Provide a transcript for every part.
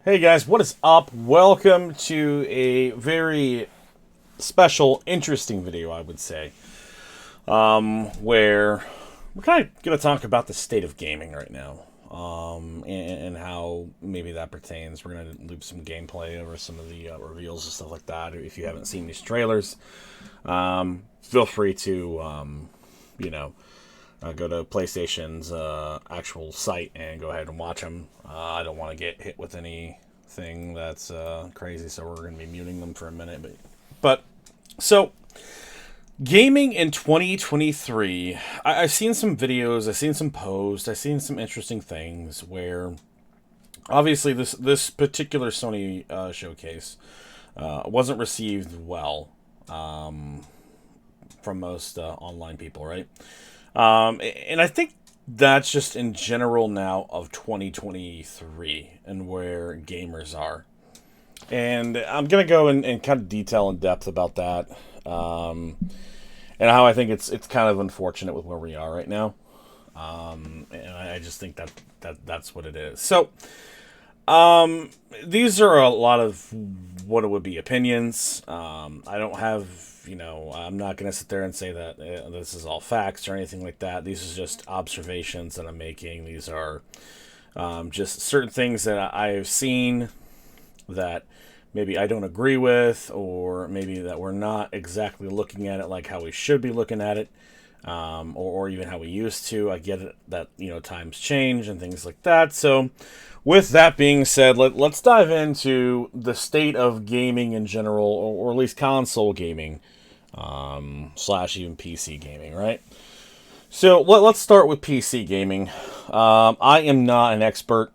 Hey guys, what is up? Welcome to a very special, interesting video, I would say, where we're kind of going to talk about the state of gaming right now, and how maybe that pertains. We're going to loop some gameplay over some of the reveals and stuff like that. If you haven't seen these trailers, feel free to, go to PlayStation's actual site and go ahead and watch them. I don't want to get hit with anything that's crazy, so we're going to be muting them for a minute. But so gaming in 2023, I've seen some videos, I've seen some posts, I've seen some interesting things where obviously this particular Sony showcase wasn't received well from most online people, right? And I think that's just in general now of 2023 and where gamers are. And I'm going to go and kind of detail in depth about that, and how I think it's kind of unfortunate with where we are right now. And I just think that's what it is. So these are a lot of what it would be opinions. I don't have, I'm not going to sit there and say that this is all facts or anything like that. These are just observations that I'm making. These are just certain things that I've seen that maybe I don't agree with, or maybe that we're not exactly looking at it like how we should be looking at it, or even how we used to. I get it that times change and things like that. So, with that being said, let's dive into the state of gaming in general, or at least console gaming, slash even PC gaming, right? So let's start with PC gaming. I am not an expert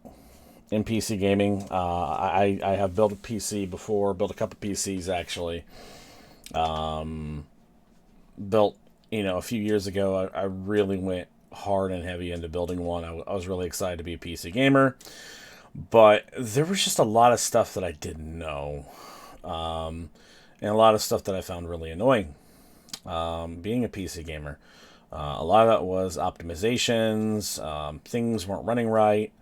in PC gaming. I have built a PC before, built a couple PCs actually. Built, a few years ago, I really went hard and heavy into building one. I was really excited to be a PC gamer, but there was just a lot of stuff that I didn't know, and a lot of stuff that I found really annoying. Being a PC gamer, a lot of that was optimizations. Things weren't running right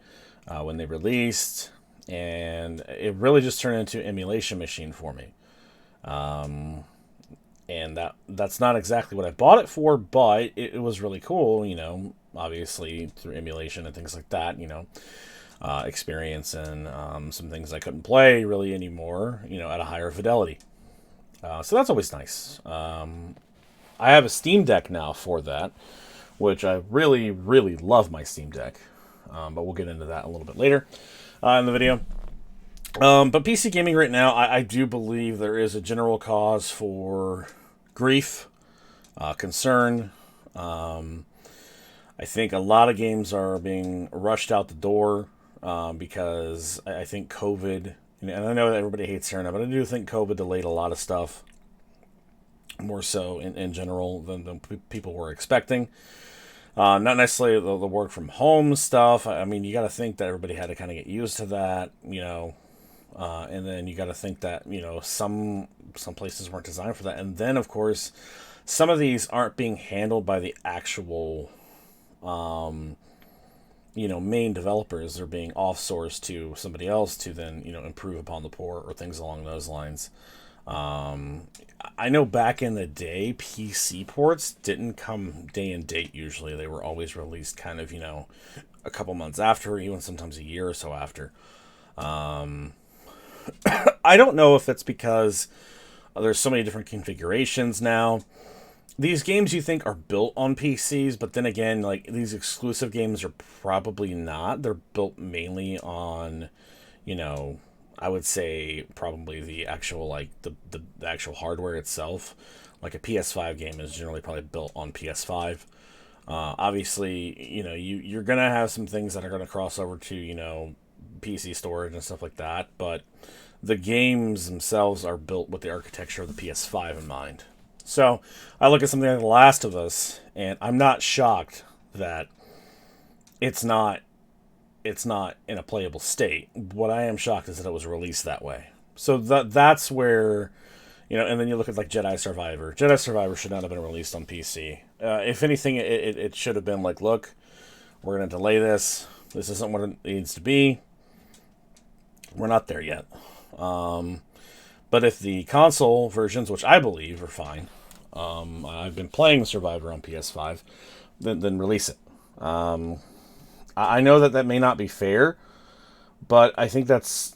when they released, and it really just turned into an emulation machine for me. And that's not exactly what I bought it for, but it was really cool. Obviously through emulation and things like that. Experience and some things I couldn't play really anymore. At a higher fidelity. So that's always nice. I have a Steam Deck now for that, which I really, really love my Steam Deck. But we'll get into that a little bit later in the video. But PC gaming right now, I do believe there is a general cause for grief, concern. I think a lot of games are being rushed out the door because I think COVID, and I know that everybody hates hearing it, but I do think COVID delayed a lot of stuff more so in general than people were expecting. Not necessarily the work from home stuff. I mean, you got to think that everybody had to kind of get used to that, and then you got to think that some places weren't designed for that, and then of course some of these aren't being handled by the actual main developers. They're being off-sourced to somebody else to then improve upon the port or things along those lines. I know back in the day, PC ports didn't come day and date usually. They were always released kind of, a couple months after, even sometimes a year or so after. I don't know if it's because there's so many different configurations now. These games you think are built on PCs, but then again, like these exclusive games are probably not. They're built mainly on, you know, I would say probably the actual the actual hardware itself. Like a PS5 game is generally probably built on PS5. Obviously, you're gonna have some things that are gonna cross over to PC storage and stuff like that, but the games themselves are built with the architecture of the PS5 in mind. So I look at something like The Last of Us, and I'm not shocked that it's not it's not in a playable state. What I am shocked is that it was released that way. So that's where and then you look at like Jedi Survivor. Jedi Survivor should not have been released on PC. If anything, it should have been like, look, we're going to delay this. This isn't what it needs to be. We're not there yet. But if the console versions, which I believe are fine, I've been playing Survivor on PS5, then release it. I know that may not be fair, but I think that's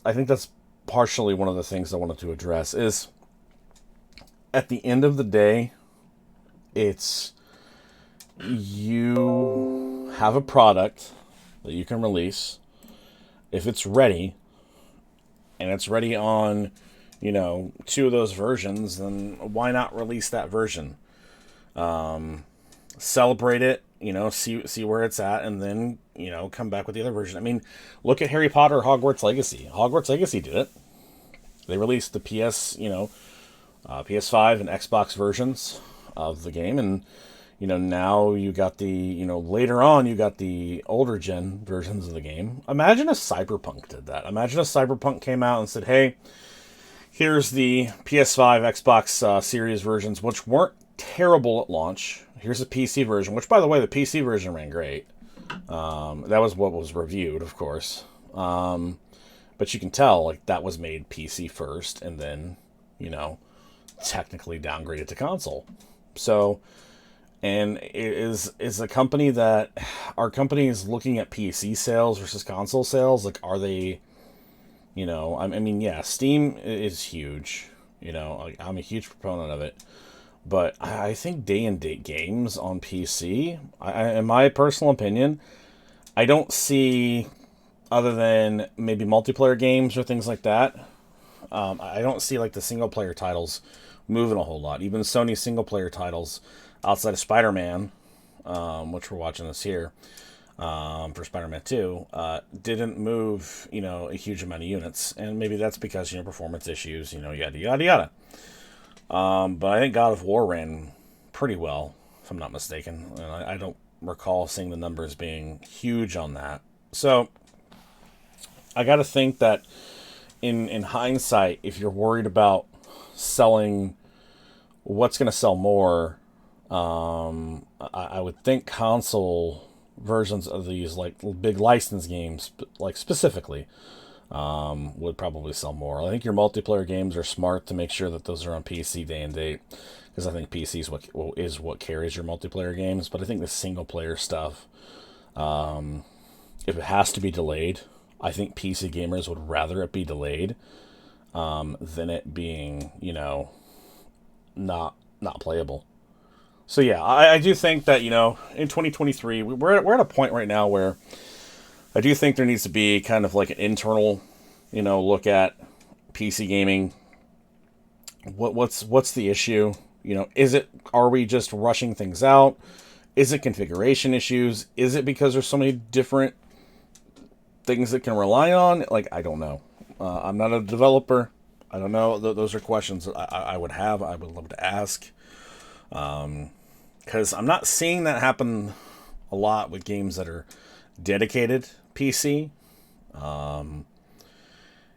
partially one of the things I wanted to address is at the end of the day, it's you have a product that you can release. If it's ready and it's ready on, two of those versions, then why not release that version? Celebrate it, see where it's at, and then, come back with the other version. I mean, look at Harry Potter Hogwarts Legacy. Hogwarts Legacy did it. They released the PS5 and Xbox versions of the game, and now you got the later on you got the older gen versions of the game. Imagine if Cyberpunk did that. Imagine if Cyberpunk came out and said, "Hey, here's the PS5, Xbox Series versions, which weren't terrible at launch. Here's the PC version," which, by the way, the PC version ran great. That was what was reviewed, of course. But you can tell, like, that was made PC first, and then, technically downgraded to console. So, and it is a company that, our company is looking at PC sales versus console sales. Like, are they, I mean, yeah, Steam is huge. I'm a huge proponent of it. But I think day-and-date games on PC, in my personal opinion, I don't see, other than maybe multiplayer games or things like that, I don't see like the single-player titles moving a whole lot. Even Sony's single-player titles, outside of Spider-Man, which we're watching this here, for Spider-Man 2, didn't move, a huge amount of units. And maybe that's because, performance issues, yada, yada, yada. But I think God of War ran pretty well, if I'm not mistaken. And I don't recall seeing the numbers being huge on that. So I got to think that in hindsight, if you're worried about selling, what's going to sell more, I would think console versions of these like big license games, like specifically, would probably sell more. I think your multiplayer games are smart to make sure that those are on PC day and date, because I think PC is what carries your multiplayer games. But I think the single player stuff, if it has to be delayed, I think PC gamers would rather it be delayed than it being, not playable. So yeah, I do think that, in 2023 we're at a point right now where I do think there needs to be kind of like an internal, look at PC gaming. What's the issue? Are we just rushing things out? Is it configuration issues? Is it because there's so many different things that can rely on? Like, I don't know. I'm not a developer. I don't know. Those are questions I would have. I would love to ask. Because I'm not seeing that happen a lot with games that are dedicated PC.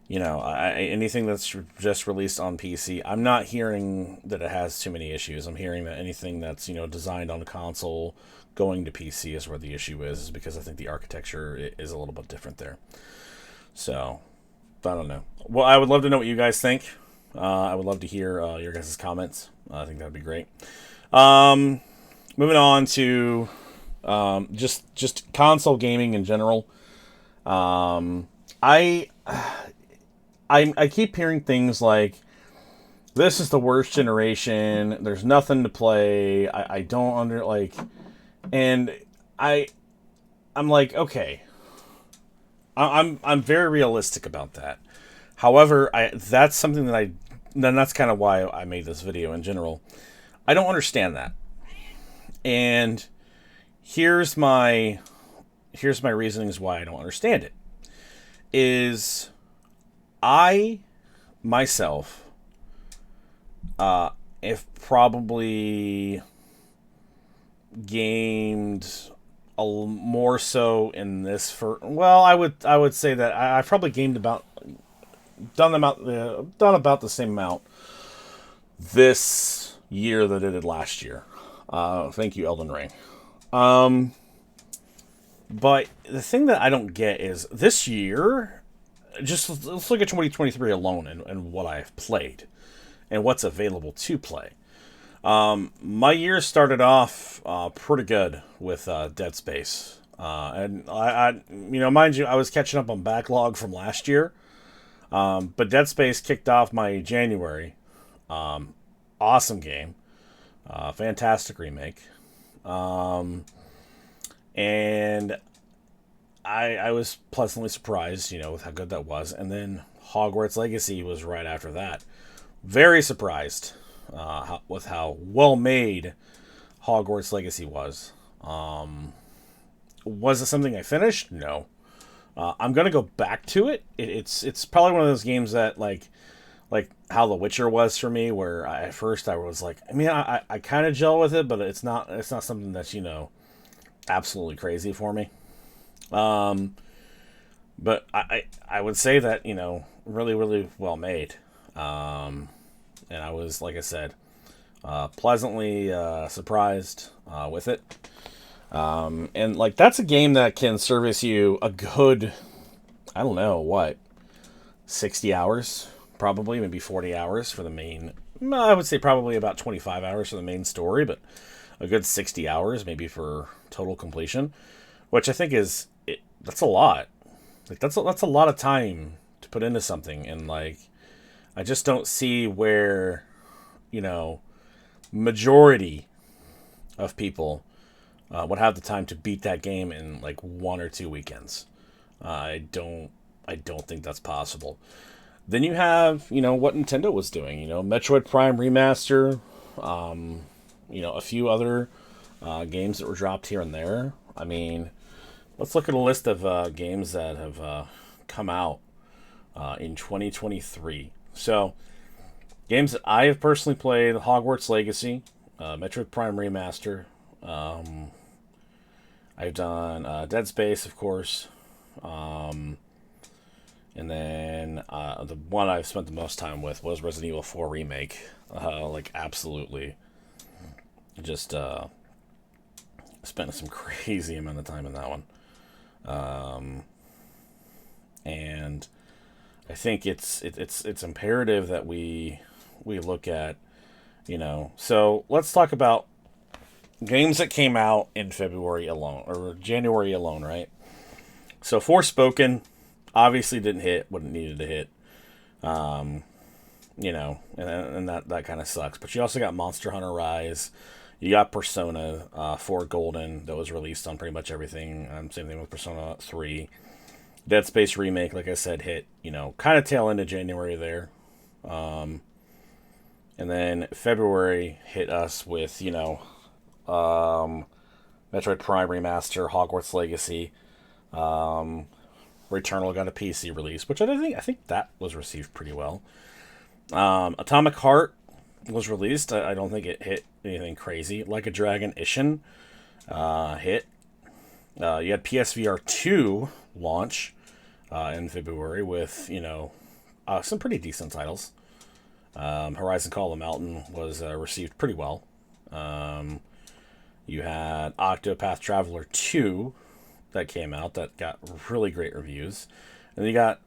Anything that's just released on PC, I'm not hearing that it has too many issues. I'm hearing that anything that's, designed on a console going to PC is where the issue is because I think the architecture is a little bit different there. So, I don't know. Well, I would love to know what you guys think. I would love to hear your guys' comments. I think that would be great. Moving on to just console gaming in general. I keep hearing things like, this is the worst generation. There's nothing to play. I don't and I'm like, okay. I'm very realistic about that. However, that's something then that's kind of why I made this video in general. I don't understand that. And here's my reasonings why I don't understand it. Is I myself have probably gamed more so in this I would say that I've probably gamed done about the same amount this year that I did last year. Thank you, Elden Ring. But the thing that I don't get is this year, just let's look at 2023 alone and what I've played and what's available to play. My year started off pretty good with Dead Space. And mind you, I was catching up on backlog from last year. But Dead Space kicked off my January. Awesome game. Fantastic remake. And I was pleasantly surprised, with how good that was. And then Hogwarts Legacy was right after that. Very surprised with how well made Hogwarts Legacy was. Was it something I finished? No. I'm gonna go back to it. It's probably one of those games that like how The Witcher was for me, where at first I was like, I kind of gel with it, but it's not something that's absolutely crazy for me. But I would say that really really well made. And I was, like I said, pleasantly surprised with it. And like that's a game that can service you a good, I don't know what, 60 hours, probably maybe 40 hours for the main. I would say probably about 25 hours for the main story, but a good 60 hours maybe for total completion, which I think that's a lot. Like that's a lot of time to put into something, and like I just don't see where majority of people would have the time to beat that game in like 1 or 2 weekends. I don't think that's possible. Then you have what Nintendo was doing. Metroid Prime Remaster. A few other games that were dropped here and there. I mean, let's look at a list of games that have come out in 2023. So, games that I have personally played: Hogwarts Legacy, Metroid Prime Remaster. I've done Dead Space, of course. And then the one I've spent the most time with was Resident Evil 4 Remake. Absolutely. Just spent some crazy amount of time in that one. And I think it's imperative that we look at, So let's talk about games that came out in February alone, or January alone, right? So Forspoken obviously didn't hit what it needed to hit. And that kind of sucks. But you also got Monster Hunter Rise. You got Persona 4 Golden that was released on pretty much everything. Same thing with Persona 3. Dead Space Remake, like I said, hit, kind of tail end of January there. And then February hit us with, Metroid Prime Remaster, Hogwarts Legacy. Returnal got a PC release, which I think that was received pretty well. Atomic Heart was released. I don't think it hit anything crazy. Like a Dragon Ishin hit. You had PSVR 2 launch in February with, some pretty decent titles. Horizon Call of the Mountain was received pretty well. You had Octopath Traveler 2 that came out that got really great reviews. And then you got,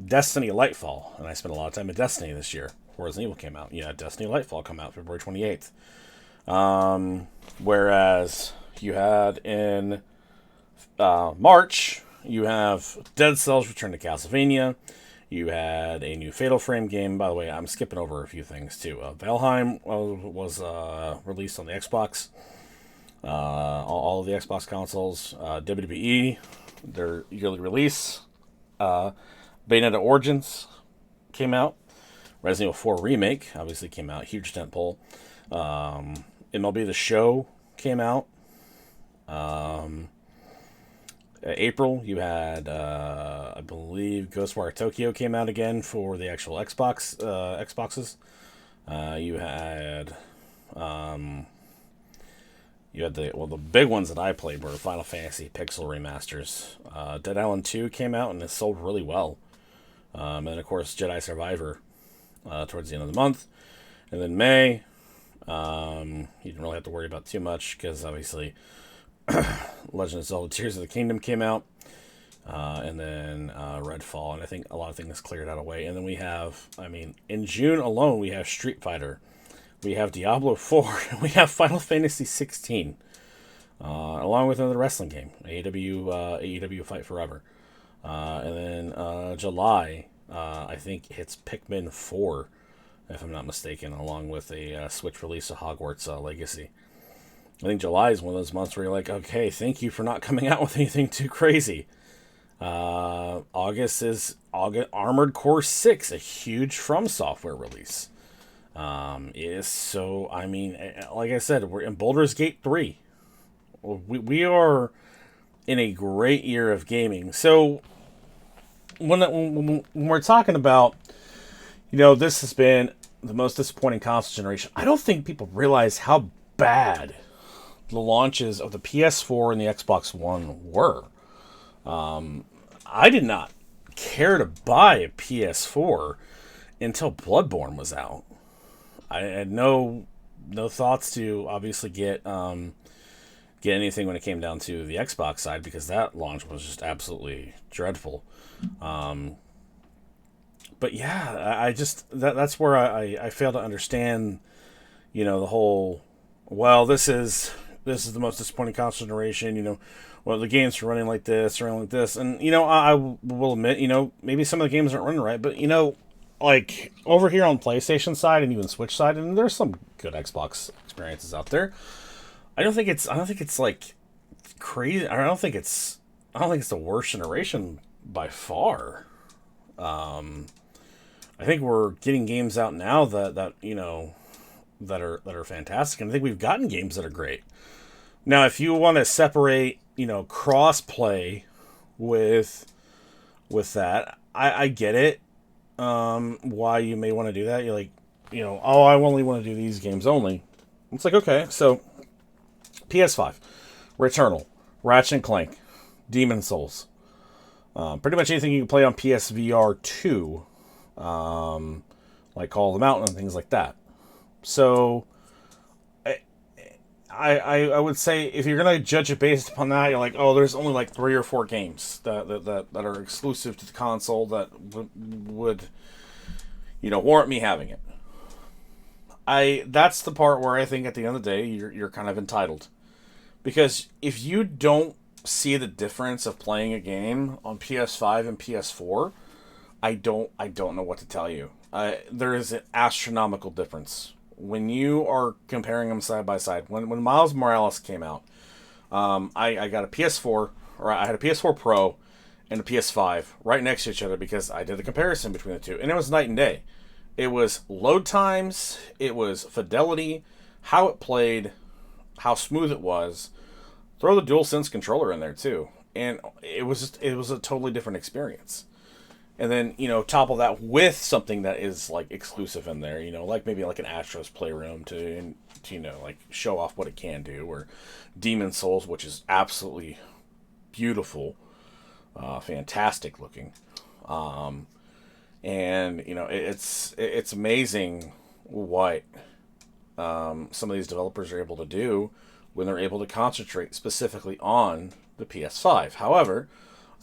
Destiny Lightfall. And I spent a lot of time in Destiny this year before Resident Evil came out. You had Destiny Lightfall come out February 28th. Whereas you had in March, you have Dead Cells Return to Castlevania. You had a new Fatal Frame game. By the way, I'm skipping over a few things too. Valheim was released on the Xbox. All of the Xbox consoles. WWE, their yearly release. Bayonetta Origins came out. Resident Evil 4 Remake obviously came out. Huge tentpole. MLB The Show came out. April, you had, I believe, Ghostwire Tokyo came out again for the actual Xboxes. You had the big ones that I played were Final Fantasy Pixel remasters. Dead Island 2 came out and it sold really well. And then, of course, Jedi Survivor towards the end of the month. And then May, you didn't really have to worry about too much because obviously Legend of Zelda Tears of the Kingdom came out. and then Redfall, and I think a lot of things cleared out away. And then we have, in June alone, we have Street Fighter, we have Diablo 4, and we have Final Fantasy 16, along with another wrestling game, AEW Fight Forever. And then July, I think hits Pikmin 4, if I'm not mistaken, along with a Switch release of Hogwarts Legacy. I think July is one of those months where you're like, okay, thank you for not coming out with anything too crazy. August is Armored Core 6, a huge From Software release. Is so, like I said, we're in Baldur's Gate 3. We are in a great year of gaming. So when we're talking about, this has been the most disappointing console generation, I don't think people realize how bad the launches of the PS4 and the Xbox One were. I did not care to buy a PS4 until Bloodborne was out. I had no thoughts to obviously get anything when it came down to the Xbox side, because that launch was just absolutely dreadful. But yeah, I just that's where I fail to understand, the whole, well, this is the most disappointing console generation, well, the games are running like this, and I will admit, maybe some of the games aren't running right, but like over here on PlayStation side and even Switch side, and there's some good Xbox experiences out there. I don't think it's like crazy. I don't think it's the worst generation by far. I think we're getting games out now that are fantastic, and I think we've gotten games that are great. Now, if you want to separate, cross play with that, I get it. Why you may want to do that. You're like, oh, I only want to do these games only. It's like, okay, so PS5, Returnal, Ratchet and Clank, Demon Souls, pretty much anything you can play on PSVR 2, like Call of the Mountain and things like that. So I would say, if you're gonna judge it based upon that, you're like, oh, there's only like 3 or 4 games that are exclusive to the console that would warrant me having it. That's the part where I think at the end of the day you're kind of entitled, because if you don't see the difference of playing a game on PS5 and PS4, I don't know what to tell you. There is an astronomical difference when you are comparing them side by side. When Miles Morales came out, I got a PS4, or I had a PS4 Pro and a PS5 right next to each other, because I did the comparison between the two, and it was night and day. It was load times, it was fidelity, how it played, how smooth it was. Throw the DualSense controller in there too, and it was a totally different experience. And then, topple that with something that is like exclusive in there, like maybe like an Astro's Playroom to like show off what it can do, or Demon Souls, which is absolutely beautiful, fantastic looking. And it's amazing what some of these developers are able to do when they're able to concentrate specifically on the PS5. However,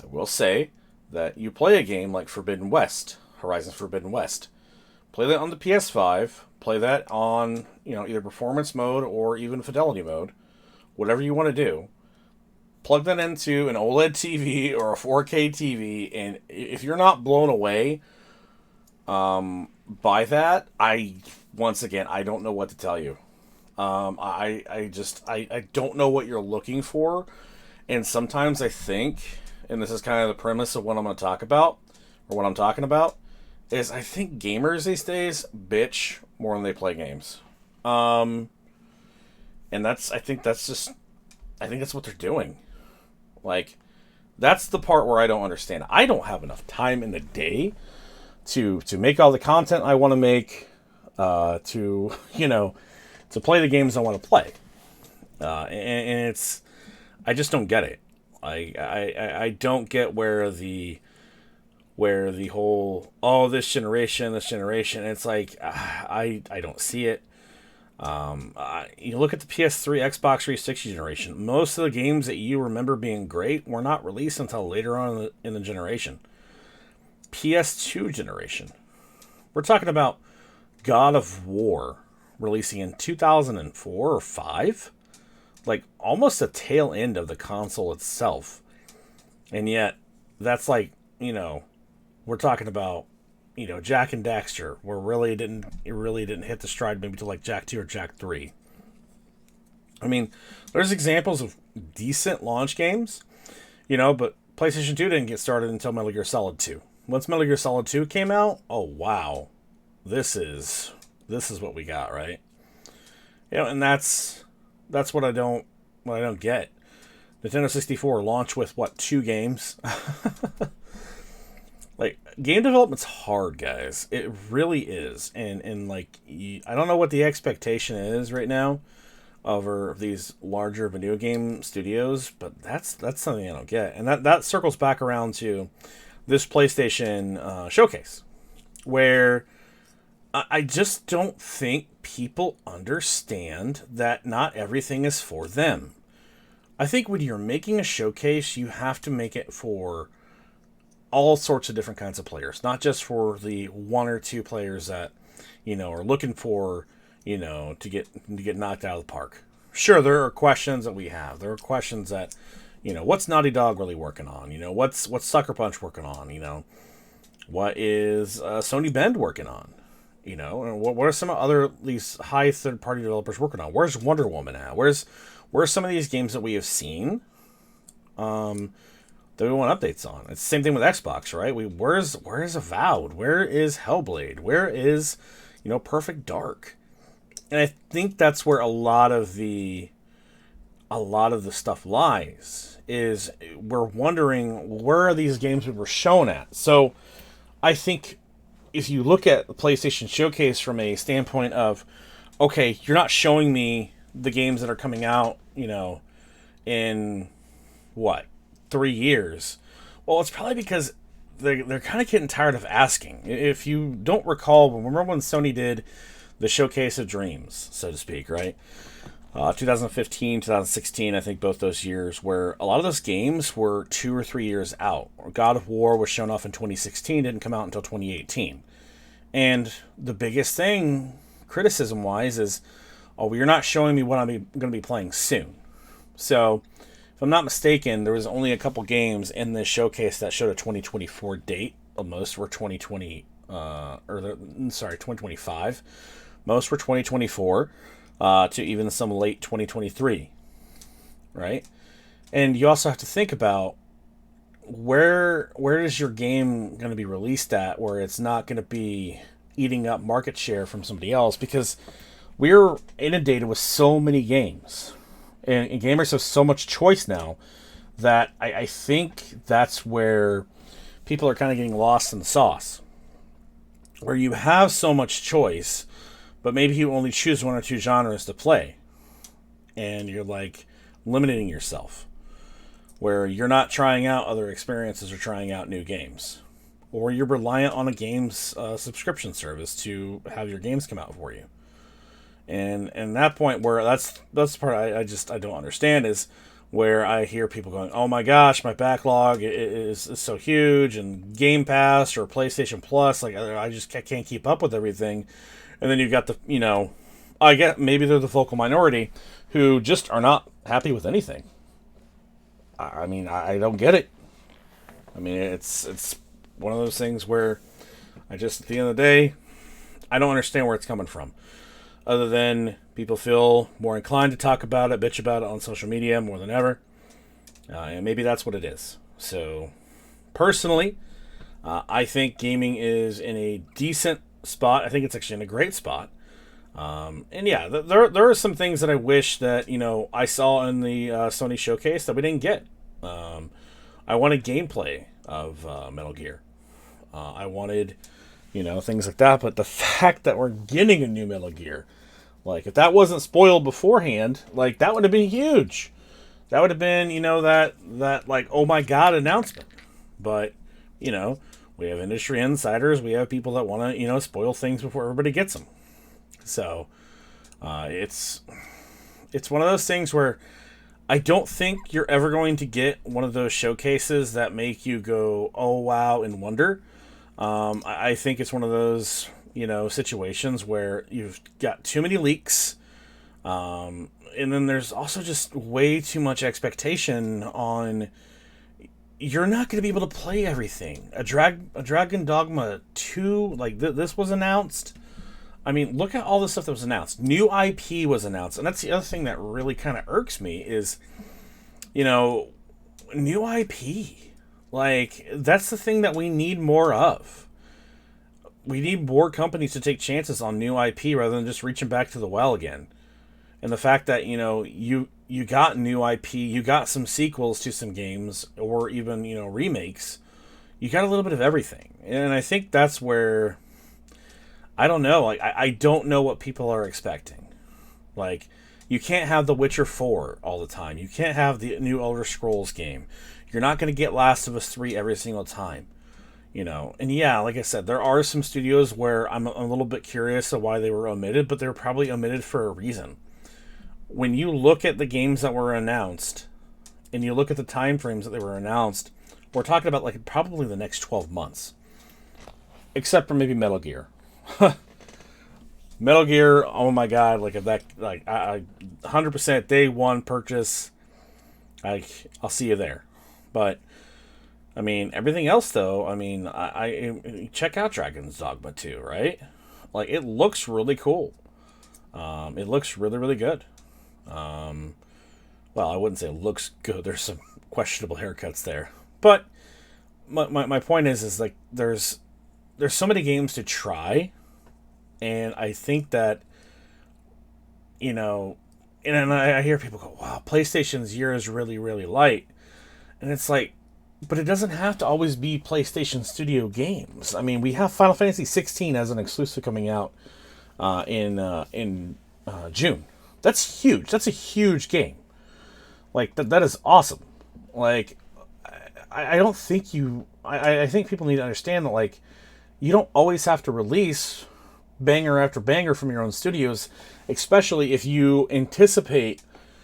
I will say that you play a game like Horizon Forbidden West, play that on the PS5, play that on either performance mode or even fidelity mode, whatever you want to do. Plug that into an OLED TV or a 4K TV, and if you're not blown away by that, I don't know what to tell you. I don't know what you're looking for, and sometimes I think, and this is kind of the premise of what I'm going to talk about, or what I'm talking about, is I think gamers these days bitch more than they play games. And I think that's what they're doing. Like, that's the part where I don't understand. I don't have enough time in the day to make all the content I want to make, to play the games I want to play. And it's, I just don't get it. I don't get where the whole, oh, this generation, it's like, I don't see it. You look at the PS3, Xbox 360 generation. Most of the games that you remember being great were not released until later on in the generation. PS2 generation. We're talking about God of War releasing in 2004 or 5. Like almost the tail end of the console itself. And yet, that's like, we're talking about, Jak and Daxter, where it really didn't hit the stride maybe to like Jak 2 or Jak 3. I mean, there's examples of decent launch games, but PlayStation 2 didn't get started until Metal Gear Solid 2. Once Metal Gear Solid 2 came out, oh wow, this is what we got, right? And that's what I don't get. Nintendo 64 launched with what, 2 games? Like, game development's hard, guys. It really is. And like, I don't know what the expectation is right now over these larger video game studios, but that's something I don't get. And that circles back around to this PlayStation showcase, where I just don't think people understand that not everything is for them. I think when you're making a showcase, you have to make it for all sorts of different kinds of players, not just for the 1 or 2 players that, are looking for, to get knocked out of the park. Sure, there are questions that we have. There are questions that, what's Naughty Dog really working on? What's Sucker Punch working on? What is Sony Bend working on? And what are some other these high third-party developers working on? Where's Wonder Woman at? Where's some of these games that we have seen that we want updates on? It's the same thing with Xbox, right? Where's Avowed? Where is Hellblade? Where is Perfect Dark? And I think that's where a lot of the stuff lies. Is we're wondering where are these games we were shown at. So I think if you look at the PlayStation Showcase from a standpoint of, okay, you're not showing me the games that are coming out, in what, 3 years. Well, it's probably because they're kind of getting tired of asking. If you don't recall, remember when Sony did the Showcase of Dreams, so to speak, right? 2015, 2016, I think both those years, where a lot of those games were 2 or 3 years out. God of War was shown off in 2016, didn't come out until 2018. And the biggest thing, criticism-wise, is, oh, well, you're not showing me what I'm going to be playing soon. So, if I'm not mistaken, there was only a couple games in this showcase that showed a 2024 date. Most were 2025. Most were 2024, to even some late 2023, right? And you also have to think about where is your game going to be released at, where it's not going to be eating up market share from somebody else, because we're inundated with so many games. And gamers have so much choice now that I think that's where people are kind of getting lost in the sauce. Where you have so much choice, but maybe you only choose 1 or 2 genres to play. And you're like limiting yourself. Where you're not trying out other experiences or trying out new games. Or you're reliant on a game's subscription service to have your games come out for you. And that point where that's the part I don't understand, is where I hear people going, oh my gosh, my backlog is so huge, and Game Pass or PlayStation Plus, like I can't keep up with everything. And then you've got the, I get maybe they're the vocal minority who just are not happy with anything. I mean, I don't get it. I mean, it's one of those things where at the end of the day, I don't understand where it's coming from. Other than people feel more inclined to talk about it, bitch about it on social media more than ever. And maybe that's what it is. So, personally, I think gaming is in a decent spot. I think it's actually in a great spot. And yeah, there are some things that I wish that, I saw in the Sony showcase that we didn't get. I wanted gameplay of Metal Gear. I wanted, things like that. But the fact that we're getting a new Metal Gear, like, if that wasn't spoiled beforehand, like, that would have been huge. That would have been, that like, oh my god announcement. But, we have industry insiders. We have people that want to, spoil things before everybody gets them. So, It's one of those things where I don't think you're ever going to get one of those showcases that make you go, oh wow, and wonder. I think it's one of those, situations where you've got too many leaks, and then there's also just way too much expectation on. You're not going to be able to play everything. A Dragon Dogma 2, like this was announced. I mean, look at all the stuff that was announced. New IP was announced, and that's the other thing that really kind of irks me is, new IP. Like, that's the thing that we need more of. We need more companies to take chances on new IP rather than just reaching back to the well again. And the fact that, you got new IP, you got some sequels to some games, or even, remakes. You got a little bit of everything. And I think that's where, I don't know, like, I don't know what people are expecting. Like, you can't have The Witcher 4 all the time. You can't have the new Elder Scrolls game. You're not going to get Last of Us 3 every single time. And yeah, like I said, there are some studios where I'm a little bit curious of why they were omitted, but they were probably omitted for a reason. When you look at the games that were announced, and you look at the time frames that they were announced, we're talking about like probably the next 12 months. Except for maybe Metal Gear. Metal Gear, oh my god, like if that, like I 100% day one purchase, I'll see you there. But I mean, everything else though, I mean, I check out Dragon's Dogma 2, right? Like, it looks really cool. It looks really, really good. Well, I wouldn't say it looks good. There's some questionable haircuts there. But my point is like there's so many games to try, and I think that, and I hear people go, wow, PlayStation's year is really, really light. And it's like, but it doesn't have to always be PlayStation Studio games. I mean, we have Final Fantasy 16 as an exclusive coming out in June. That's huge. That's a huge game. Like, that is awesome. Like, I don't think I think people need to understand that, like, you don't always have to release banger after banger from your own studios, especially if you anticipate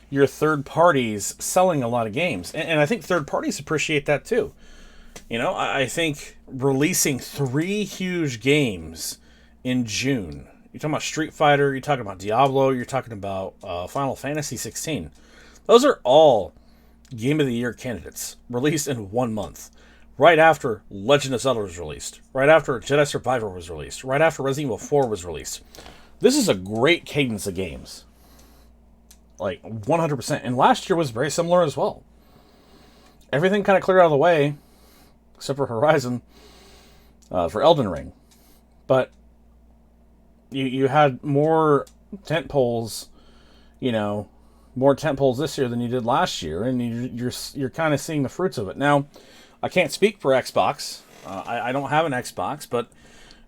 your third parties selling a lot of games. And I think third parties appreciate that too. I think releasing 3 huge games in June. You're talking about Street Fighter, you're talking about Diablo, you're talking about Final Fantasy 16. Those are all Game of the Year candidates released in 1 month. Right after Legend of Zelda was released. Right after Jedi Survivor was released. Right after Resident Evil 4 was released. This is a great cadence of games. Like, 100%. And last year was very similar as well. Everything kind of cleared out of the way, except for Horizon, for Elden Ring. But you had more tent poles, more tent poles this year than you did last year, and you're kind of seeing the fruits of it. Now, I can't speak for Xbox. I don't have an Xbox, but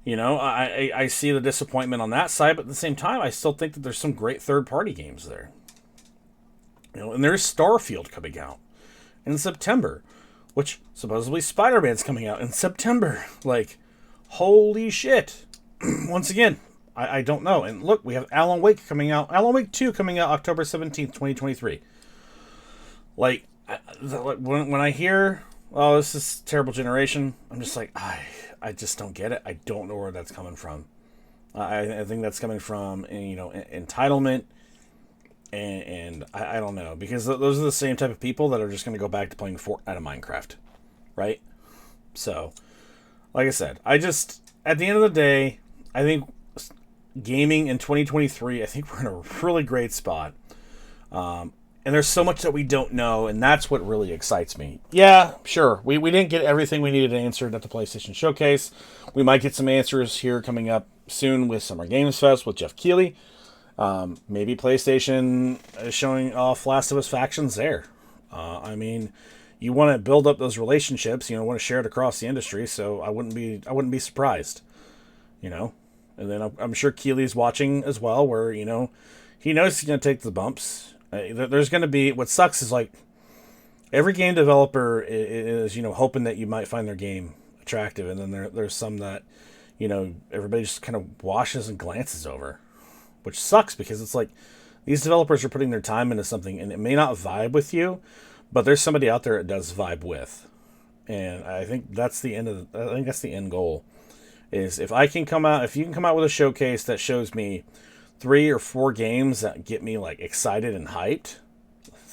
I see the disappointment on that side. But at the same time, I still think that there's some great third-party games there. And there's Starfield coming out in September, which supposedly Spider-Man's coming out in September. Like, holy shit! Once again, I don't know. And look, we have Alan Wake coming out. Alan Wake 2 coming out October 17th, 2023. Like, when I hear, oh, this is terrible generation, I'm just like, I just don't get it. I don't know where that's coming from. I think that's coming from, entitlement, and I don't know. Because those are the same type of people that are just going to go back to playing Fortnite and Minecraft. Right? So, like I said, at the end of the day, I think gaming in 2023, I think we're in a really great spot. And there's so much that we don't know, and that's what really excites me. Yeah, sure, we didn't get everything we needed answered at the PlayStation Showcase. We might get some answers here coming up soon with Summer Games Fest with Jeff Keighley. Maybe PlayStation is showing off Last of Us factions there. I mean, you want to build up those relationships, want to share it across the industry, so I wouldn't be surprised, And then I'm sure Keighley's watching as well, where, he knows he's going to take the bumps. There's going to be, what sucks is, like, every game developer is hoping that you might find their game attractive, and then there's some that, everybody just kind of washes and glances over. which sucks because it's like these developers are putting their time into something and it may not vibe with you, but there's somebody out there it does vibe with. And I think that's the end goal. Is if you can come out with a showcase that shows me 3 or 4 games that get me like excited and hyped,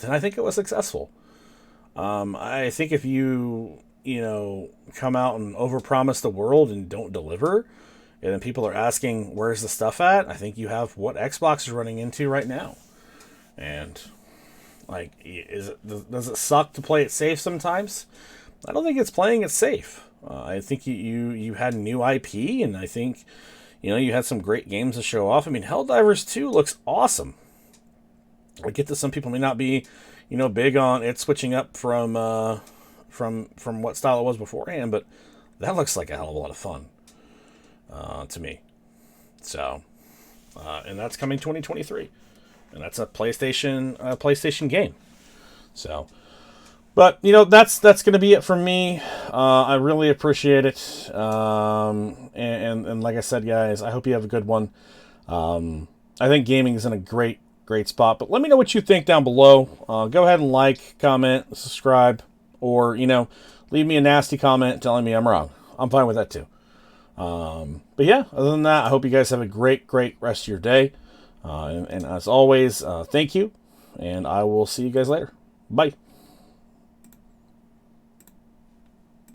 then I think it was successful. I think if you come out and overpromise the world and don't deliver, and then people are asking where's the stuff at, I think you have what Xbox is running into right now. And like, does it suck to play it safe sometimes? I don't think it's playing it safe. I think you had new IP, and I think you had some great games to show off. I mean, Helldivers 2 looks awesome. I get that some people may not be, big on it switching up from what style it was beforehand, but that looks like a hell of a lot of fun to me. So, and that's coming 2023, and that's a PlayStation game. So, but that's going to be it from me. I really appreciate it, and like I said, guys, I hope you have a good one. I think gaming is in a great spot, but let me know what you think down below. Go ahead and like, comment, subscribe, or leave me a nasty comment telling me I'm wrong. I'm fine with that too. But yeah, other than that, I hope you guys have a great rest of your day. And as always, thank you, and I will see you guys later. Bye.